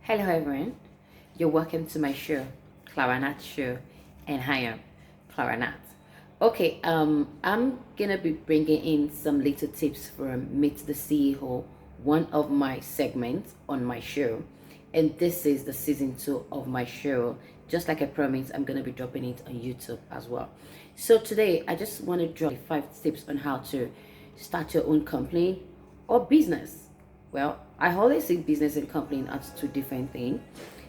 Hello everyone, you're welcome to my show, Clara Naths Show, and I am Clara Naths. Okay, I'm gonna be bringing in some little tips from Meet the CEO, one of my segments on my show, and this is the season 2 of my show. Just like I promised, I'm gonna be dropping it on YouTube as well. So today, I just want to drop 5 tips on how to start your own company or business. Well, I always see business and company as two different things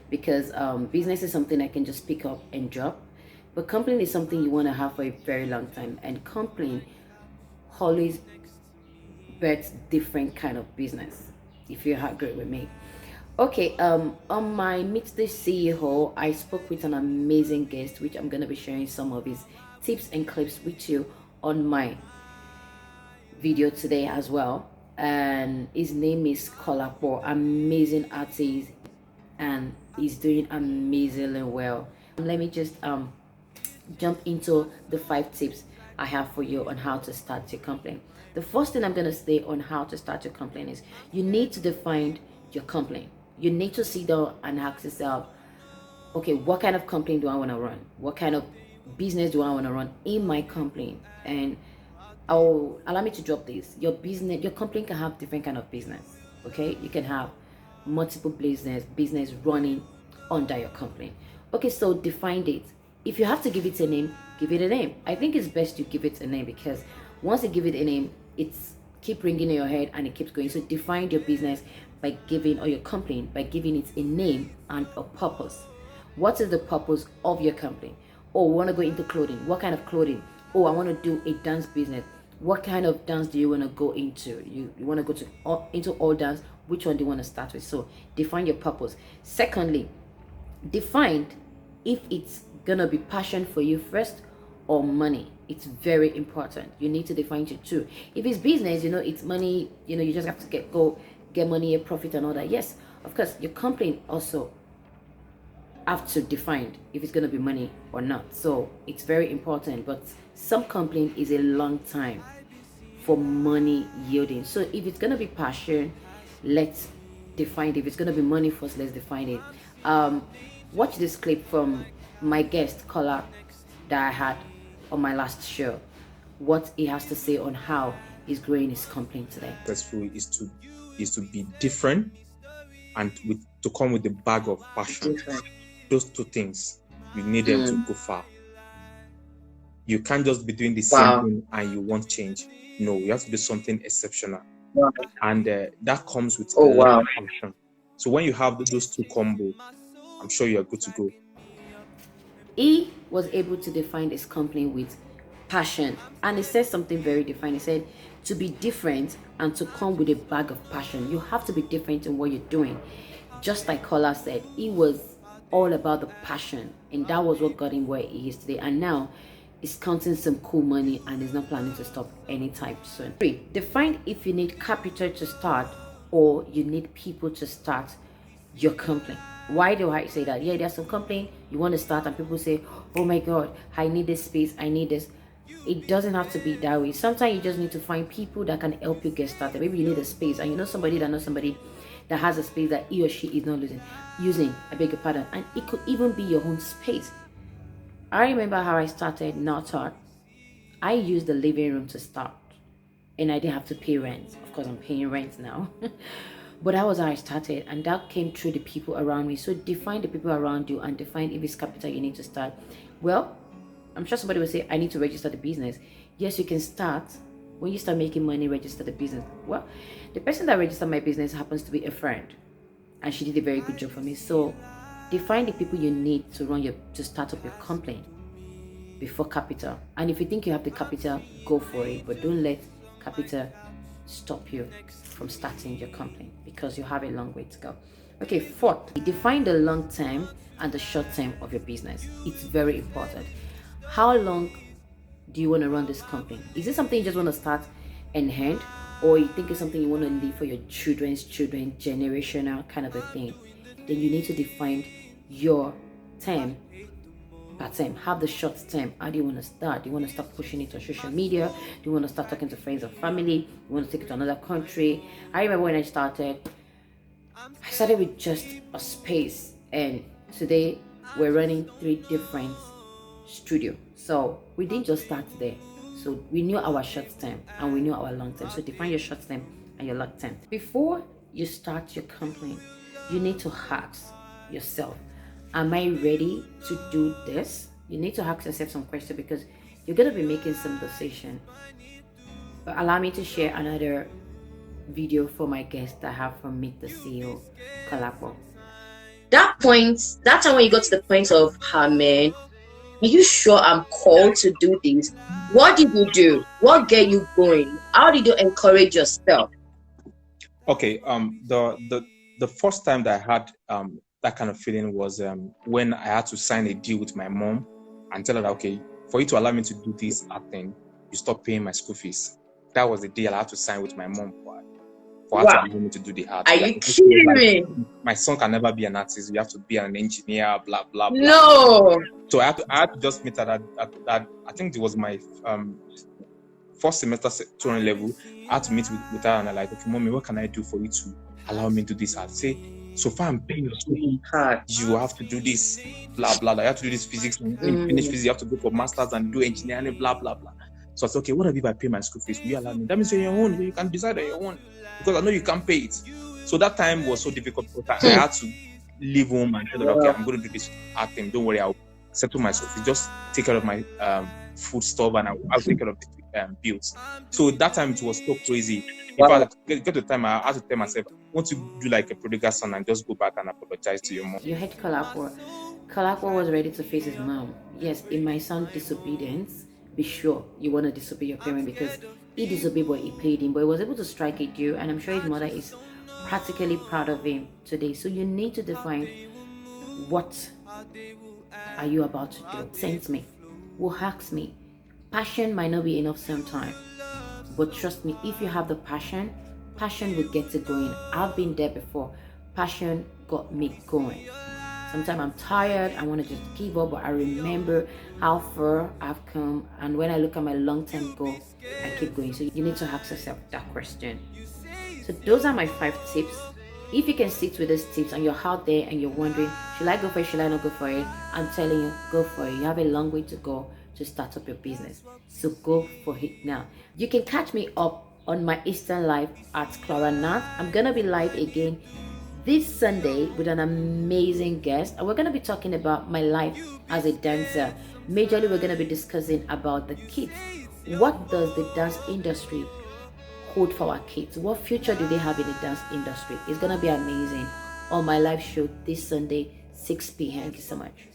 because business is something I can just pick up and drop, but company is something you want to have for a very long time, and company always births different kind of business. If you agree with me. Okay, on my Meet the CEO, I spoke with an amazing guest, which I'm gonna be sharing some of his tips and clips with you on my video today as well. And his name is Kolapo, amazing artist, and he's doing amazingly well. Let me just jump into the 5 tips I have for you on how to start your company. The first thing I'm going to say on how to start your company is you need to define your company. You need to sit down and ask yourself, okay, what kind of company do I want to run? What kind of business do I want to run in my company? And allow me to drop this. Your business, your company can have different kind of business. Okay, you can have multiple business running under your company. Okay, so define it. If you have to give it a name, give it a name. I think it's best you give it a name because once you give it a name, it's keep ringing in your head and it keeps going. So define your business by giving, or your company by giving it a name and a purpose. What is the purpose of your company? Oh, we want to go into clothing. What kind of clothing? Oh, I want to do a dance business. What kind of dance do you want to go into? You want to go into all dance. Which one do you want to start with? So define your purpose. Secondly, define if it's gonna be passion for you first or money. It's very important. You need to define it too. If it's business, it's money. You just have to get money, a profit, and all that. Yes, of course, your company also have to define if it's going to be money or not. So it's very important, but some company is a long time for money yielding. So if it's going to be passion, let's define it. If it's going to be money first, let's define it. Watch this clip from my guest caller that I had on my last show, what he has to say on how he's growing his company today. Successful is to be different and to come with a bag of passion. Different. Those two things, you need them to go far. You can't just be doing the same thing and you want change. No, you have to do something exceptional. Wow. And that comes with passion. So when you have those two combo, I'm sure you are good to go. He was able to define his company with passion, and he said something very defined. He said to be different and to come with a bag of passion. You have to be different in what you're doing. Just like Kola said, he was all about the passion, and that was what got him where he is today. And now he's counting some cool money and is not planning to stop anytime soon. 3, define if you need capital to start or you need people to start your company. Why do I say that? Yeah, there's some company you want to start and people say, oh my god, I need this space, I need this. It doesn't have to be that way. Sometimes you just need to find people that can help you get started. Maybe you need a space and you know somebody that knows somebody that has a space that he or she is not using, I beg your pardon, and it could even be your own space. I remember how I started Not Art. I used the living room to start and I didn't have to pay rent. Of course, I'm paying rent now. But that was how I started, and that came through the people around me. So define the people around you and define if it's capital you need to start. Well, I'm sure somebody will say, I need to register the business. Yes, you can start. When you start making money, register the business. Well, the person that registered my business happens to be a friend, and she did a very good job for me. So define the people you need to start up your company before capital. And if you think you have the capital, go for it. But don't let capital stop you from starting your company because you have a long way to go. Okay, 4th, define the long term and the short term of your business. It's very important. How long do you want to run this company? Is it something you just want to start and end, or you think it's something you want to leave for your children's children, generational kind of a thing? Then you need to define your term per term. Have the short term. How do you want to start? Do you want to start pushing it on social media? Do you want to start talking to friends or family? You want to take it to another country? I remember when I started, I started with just a space, and today we're running 3 different studio. So we didn't just start there. So we knew our short term and we knew our long term. So define your short term and your long term. Before you start your company, you need to ask yourself, am I ready to do this? You need to ask yourself some questions because you're going to be making some decision. But allow me to share another video for my guest I have from Meet the CEO, Kalakwa. That time when you got to the point of, man, are you sure I'm called to do this? What did you do? What get you going? How did you encourage yourself? Okay, the first time that I had that kind of feeling was when I had to sign a deal with my mom and tell her that, okay, for you to allow me to do this thing, you stop paying my school fees. That was the deal I had to sign with my mom for her to be able to do the art. Are you kidding me? My son can never be an artist. You have to be an engineer, blah blah blah. No. So I had to just meet her at I think it was my first semester touring level. I had to meet with her and I'm like, okay, mommy, what can I do for you to allow me to do this art? Say, so far I'm paying your school fee. You have to do this, blah blah blah. You have to do this physics. When you finish physics, you have to go for masters and do engineering, blah blah blah. So I said, okay, what if I pay my school fees? Will you allow me? That means you're your own. You can decide on your own because I know you can't pay it. So that time was so difficult because I had to leave home and tell her, okay, I'm going to do this art thing. Don't worry, I'll settle my school fees. Just take care of my food stuff and I'll take care of the bills. So that time it was so crazy. In fact, get to the time I had to tell myself, I want to do like a prodigal son and just go back and apologize to your mom. You had Kalakwa. Kalakwa was ready to face his mom. Yes, it might sound disobedience. Be sure you want to disobey your parent because he disobeyed but he paid him, but he was able to strike a deal, and I'm sure his mother is practically proud of him today. So you need to define what are you about to do. Sends me, who hacks me. Passion might not be enough sometimes, but trust me, if you have the passion will get it going. I've been there before. Passion got me going. Sometimes I'm tired, I want to just give up, but I remember how far I've come, and when I look at my long-term goal, I keep going. So you need to ask yourself that question. So those are my 5 tips. If you can stick with these tips and you're out there and you're wondering, should I go for it, should I not go for it? I'm telling you, go for it. You have a long way to go to start up your business. So go for it now. You can catch me up on my Eastern Live at Clara Naths. I'm going to be live again this Sunday with an amazing guest, and we're going to be talking about my life as a dancer. Majorly, we're going to be discussing about the kids. What does the dance industry hold for our kids? What future do they have in the dance industry? It's going to be amazing on my live show this Sunday, 6 p.m. Thank you so much.